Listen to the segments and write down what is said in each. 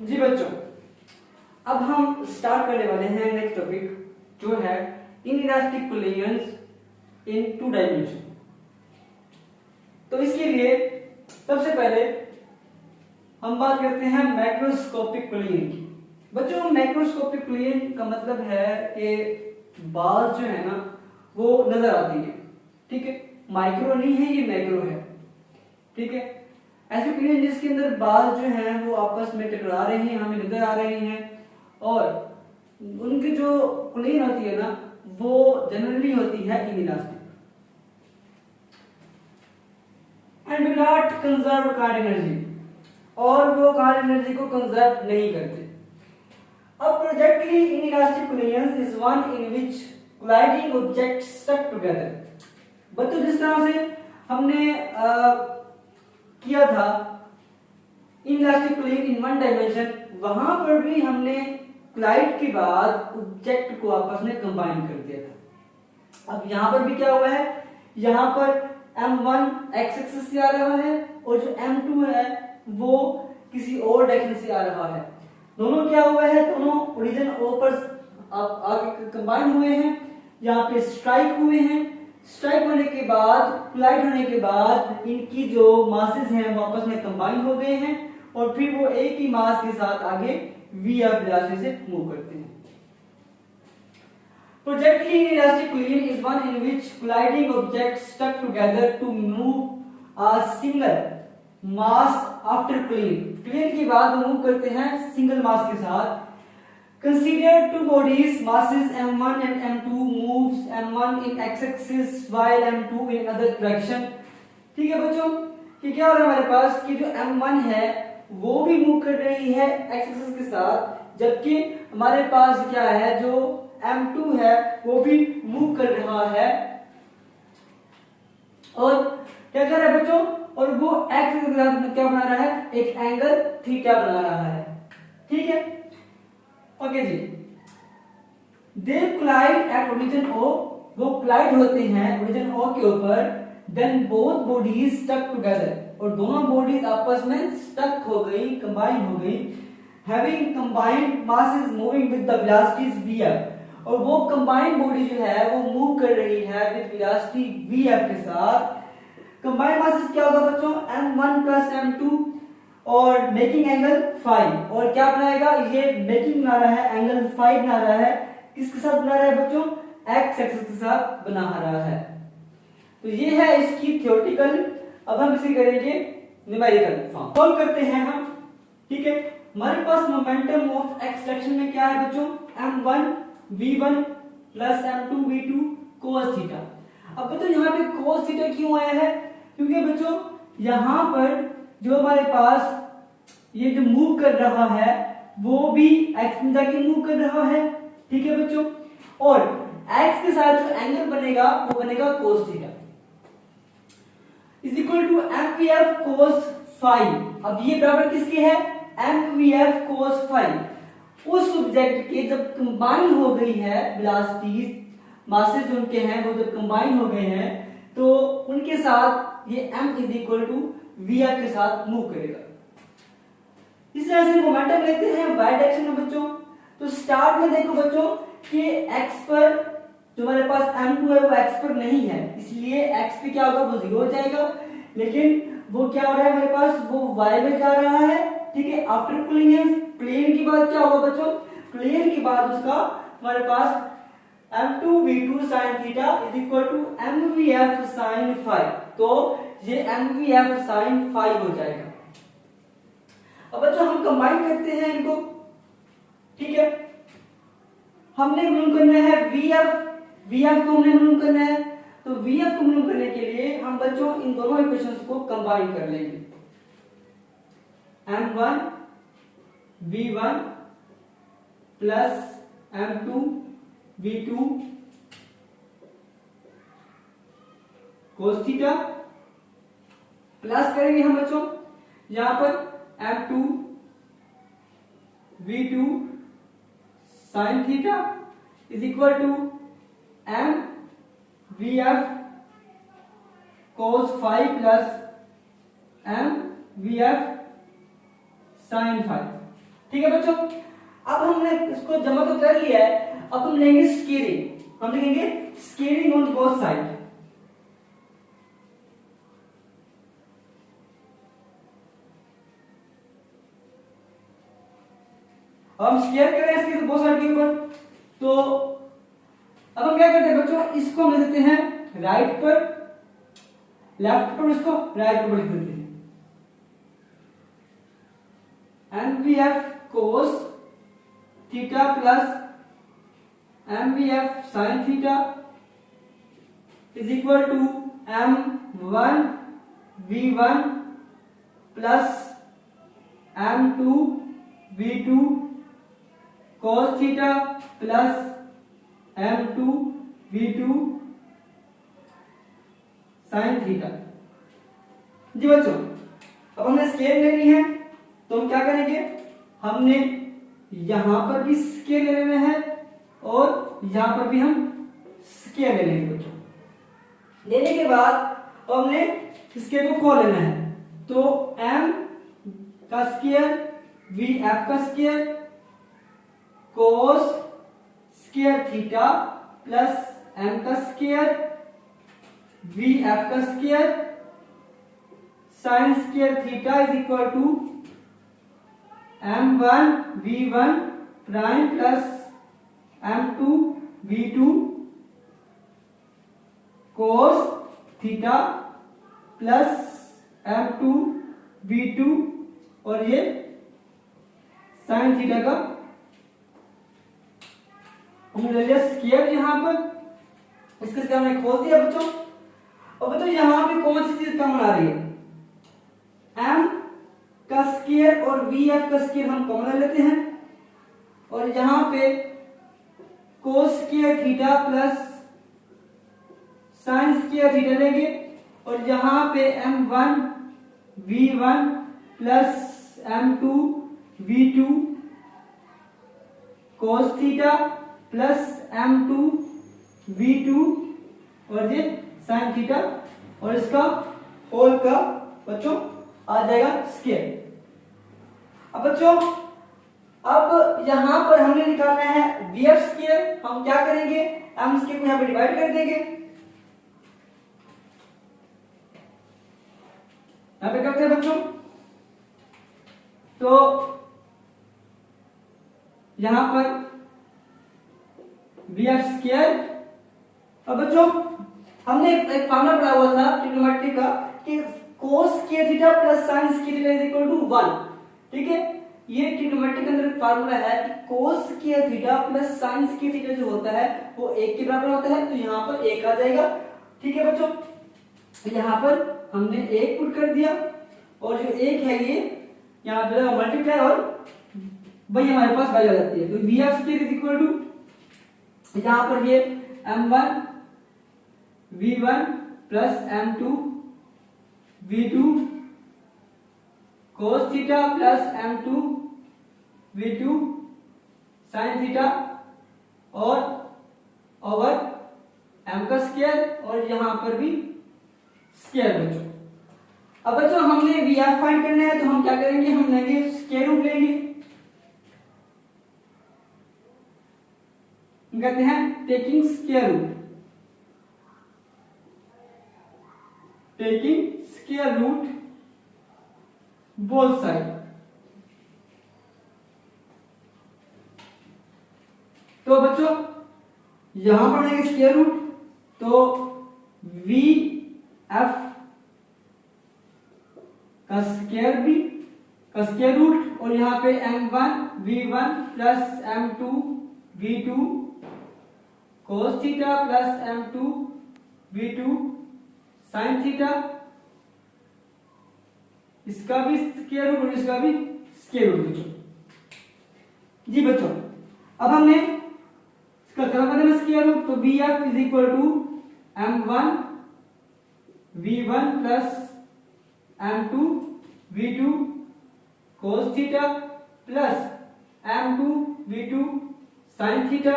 जी बच्चों, अब हम स्टार्ट करने वाले हैं नेक्स्ट टॉपिक जो है inelastic collisions in two dimension. तो इसके लिए सबसे पहले हम बात करते हैं मैक्रोस्कोपिक कोलिजन की। बच्चों, मैक्रोस्कोपिक कोलिजन का मतलब है कि बात जो है ना वो नजर आती है, ठीक है। माइक्रो नहीं है, ये मैक्रो है, ठीक है। ऐसे कोलिजन जिसके अंदर बाल जो हैं वो आपस में टकरा रहे हैं, हमें नजर आ रहे हैं, और उनकी जो कोलिजन होती है ना वो जनरली होती है inelastic and do not conserve card energy, और वो कार्ड एनर्जी को कंजर्व नहीं करते। अब perfectly inelastic collision is one in which colliding objects stuck together. बच्चों, जिस तरह से हमने किया था inelastic collision in one dimension, वहां पर भी हमने कोलाइड के बाद ऑब्जेक्ट को आपस में कंबाइन कर दिया था। अब यहां पर भी क्या हुआ है, यहां पर m1 x एक्सिस से आ रहा है और जो m2 है वो किसी और डायरेक्शन से आ रहा है। दोनों क्या हुआ है, दोनों ओरिजिन O पर आगे कंबाइन हुए हैं, यहाँ पे स्ट्राइक हुए हैं। स्ट्राइक होने के बाद, कोलाइड होने के बाद इनकी जो मासेस हैं वो आपस में कंबाइन हो गए हैं और फिर वो एक ही मास के साथ आगे v वेलोसिटी से मूव करते हैं। Projectile inelastic collision is one in which colliding objects stuck together to move a single mass after collision. Collision के बाद मूव करते हैं सिंगल मास के साथ। Consider two bodies, masses m1 and m2 moves m1 in x-axis while m2 in other direction. ठीक है बच्चों, कि क्या हो रहा है हमारे पास कि जो m1 है वो भी मूव कर रही है x-axis के साथ, जबकि हमारे पास क्या है जो m2 है वो भी मूव कर रहा है और क्या कर रहा है बच्चों, और वो x के साथ क्या बना रहा है, एक एंगल थीटा बना रहा है, ठीक है। ओके जी, they collide at origin O, वो कोलाइड होते हैं ओरिजिन O के ऊपर। Then both bodies stuck together, और दोनों बॉडीज आपस में स्टक हो गई, कंबाइन हो गई। Having combined masses moving with the velocities vf, और वो कंबाइंड बॉडी जो है वो मूव कर रही है विद वेलोसिटी vf के साथ। कंबाइंड मासेस क्या होगा बच्चों, m1 प्लस m2 और मेकिंग एंगल फाई, और क्या बनाएगा, ये मेकिंग बना रहा है, एंगल फाई बना रहा है। किसके साथ बना रहा है बच्चों, x एक्सिस के साथ बना रहा है। तो ये है इसकी थ्योरेटिकल। अब हम इसे करेंगे न्यूमेरिकल फॉर्म, सॉल्व करते हैं हम, ठीक है। हमारे पास मोमेंटम ऑफ एक्स डायरेक्शन में क्या है बच्चों, m1 v1 plus m2 v2 cos theta. अब बच्चों यहाँ पे cos थीटा क्यों आया है, क्योंकि बच्चों यहाँ पर जो हमारे पास ये जो मूव कर रहा है वो भी x में जाके मूव कर रहा है, ठीक है बच्चों, और x के साथ जो एंगल बनेगा वो बनेगा cos theta is equal to mvf cos phi. अब ये बराबर किसके है, mvf cos फाई। उस ऑब्जेक्ट के जब कंबाइन हो गई है वेलोसिटीज, मासेस जो उनके हैं वो जब कंबाइन हो गए हैं तो उनके साथ ये m is equal to vf के साथ मूव करेगा। इस तरह से मोमेंटम लेते हैं y डायरेक्शन में बच्चों। तो स्टार्ट में देखो बच्चों कि x पर जो हमारे पास m2 है वो x पर नहीं है, इसलिए x पे क्या होगा, वो 0 हो जाएगा। लेकिन वो क्या हो रहा है हमारे पास, वो y में जा रहा है, ठीक है। आफ्टर कोलिजन प्लेन के बाद क्या होगा बच्चों, प्लेन के बाद उसका हमारे पास m2 v2 sin theta is equal to mvf sin phi. तो ये mvf sin फाई हो जाएगा। अब बच्चों हम कंबाइन करते हैं इनको, ठीक है। हमने गुणन करना है vf को हमने गुणन करना है, तो vf को गुणन करने के लिए हम बच्चों इन दोनों इक्वेशंस को कंबाइन कर लेंगे। m1 v1 plus m2 v2 cos theta plus करेंगे हम बच्चों यहां पर m2 v2 sin theta is equal to m vf cos phi plus m vf sin phi. ठीक है बच्चों, अब हमने इसको जमा तो कर लिया है, अब हम लेंगे स्केलिंग। हम लिखेंगे स्केलिंग ऑन बोथ साइड। हम स्केयर कर रहे हैं इसके बोथ साइड के ऊपर, तो अब हम क्या करते हैं बच्चों, इसको हम ले देते हैं राइट पर, लेफ्ट पर, इसको राइट पर लिख देते हैं। MVF cos theta plus MVF sin theta is equal to M1 V1 plus M2 V2 cos theta plus M2 V2 sin theta. जी बच्चों, अब हमने स्केल लेनी है, तो हम क्या करेंगे, हमने यहां पर भी स्केल ले लेना है और यहां पर भी हम स्केल ले लेंगे बच्चों। लेने के बाद हमने स्केल को खोल लेना है, तो m का स्क्वायर vf का square cos square theta plus m का स्क्वायर vf का square sin square theta is equal to M1 V1 prime plus M2 V2 cos theta plus M2 V2 और ये sin थीटा का हमने ले लिया स्क्वायर यहां पर, इसके स्क्वायर हमने खोल दिया बच्चों। और बच्चों यहां पे कौन सी चीज कम आ रही है, M का स्क्वायर और VF का स्क्वायर हम कॉमन ले लेते हैं, और यहां पे cos square theta plus sin square theta लेंगे, और यहां पे M1 V1 plus M2 V2 cos theta plus M2 V2 और ये sin थीटा, और इसका होल का बच्चों आ जाएगा स्क्वायर। अब बच्चों, अब यहां पर हमने निकालना है VF स्क्वायर, हम क्या करेंगे, M स्क्वायर को यहां पे डिवाइड कर देंगे, यहां पे करते हैं बच्चों, तो यहां पर VF स्क्वायर। अब बच्चों हमने एक फार्मूला पढ़ा हुआ था ट्रिग्नोमेट्री का कि cos square theta plus sin square theta is equal to 1, ठीक है। ये ट्रिग्नोमेट्री के अंदर फार्मूला है कि cos square theta plus sin square theta जो होता है वो 1 के बराबर होता है, तो यहाँ पर 1 आ जाएगा, ठीक है बच्चों। तो यहाँ पर हमने 1 पुट कर दिया, और जो 1 है ये यहाँ पे मल्टीप्लाई, और वही हमारे पास वैल्यू आ जाती है, तो VF square is equal to यहाँ पर ये M1 V1 plus M2 V2 cos theta plus M2 V2 sin theta और ओवर M का स्क्वायर, और यहां पर भी स्क्वायर बच्चों। अब बच्चों हमने VF फाइंड करना है, तो हम क्या करेंगे, हम लेंगे स्क्वायर रूट लेंगे, कहते हैं taking square root, taking square root both side. तो बच्चों यहां पर लेंगे स्क्वायर रूट, तो VF का स्क्वायर भी का स्क्वायर रूट, और यहां पे M1 V1 plus M2 V2 cos theta plus M2 V2 sin theta, इसका भी स्क्वायर रूट और इसका भी स्क्वायर रूट बच्चों। जी बच्चों, अब हमने इसका क्या करना है स्क्वायर रूट, तो VF इज equal to M1 V1 plus M2 V2 cos theta plus M2 V2 sin theta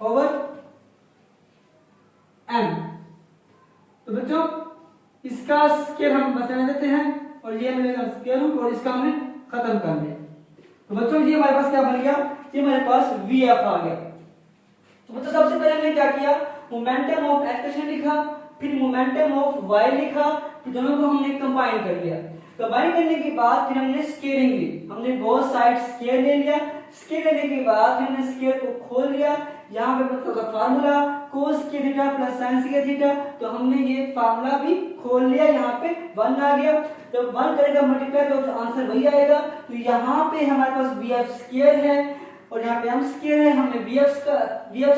over M। तो बच्चों इसका स्क्वायर हम बचा देते हैं, और ये मिलेगा स्क्वायर रूट, और इसका हमने खत्म कर लिया। तो बच्चों ये हमारे पास क्या बन गया, ये हमारे पास VF आ गया। तो बच्चों सबसे पहले हमने क्या किया, मोमेंटम ऑफ एक्सेलरेशन लिखा, फिर मोमेंटम ऑफ वाई लिखा, फिर दोनों को हमने कंबाइन कर लिया। कंबाइन करने के बाद फिर हमने स्केलिंग ली, हमने बोथ साइड स्केल ले लिया। स्केल लेने के बाद हमने स्केल को खोल लिया, यहाँ पे मतलब फार्मूला cos के थीटा प्लस sin के थीटा, तो हमने ये फार्मूला भी खोल लिया, यहाँ पे 1 आ गया। जब 1 करेगा मल्टीप्लाई तो आंसर वही आएगा। तो यहाँ पे हमारे पास VF स्क्वायर है और यहाँ पे m स्क्वायर है, हमें VF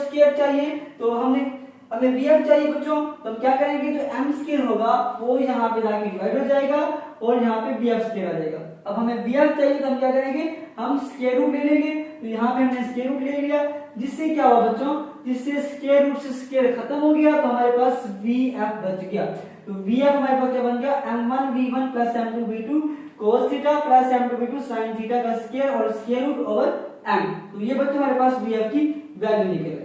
स्क्वायर चाहिए, तो हमें VF चाहिए बच्चों, तो हम क्या करेंगे, जो m स्क्वायर होगा वो यहाँ पे जाके डिवाइड हो जाएगा और यहाँ पे VF स्क्वायर आ जाएगा। अब हमें VF चाहिए तो हम क्या करेंगे, हम स्क्वायर रूट ले लेंगे। तो यहाँ पे हमने स्क्वायर रूट ले लिया, जिससे क्या हुआ बच्चों, जिससे स्क्वायर रूट से स्क्वायर खत्म हो गया, तो हमारे पास VF बच गया। तो VF हमारे पास क्या बन गया, m1v1 plus m2v2 cos theta plus m2v2 sin theta का स्क्वायर और स्क्वायर रूट ओवर m। तो ये बच्चों हमारे पास VF की वैल्यू निकल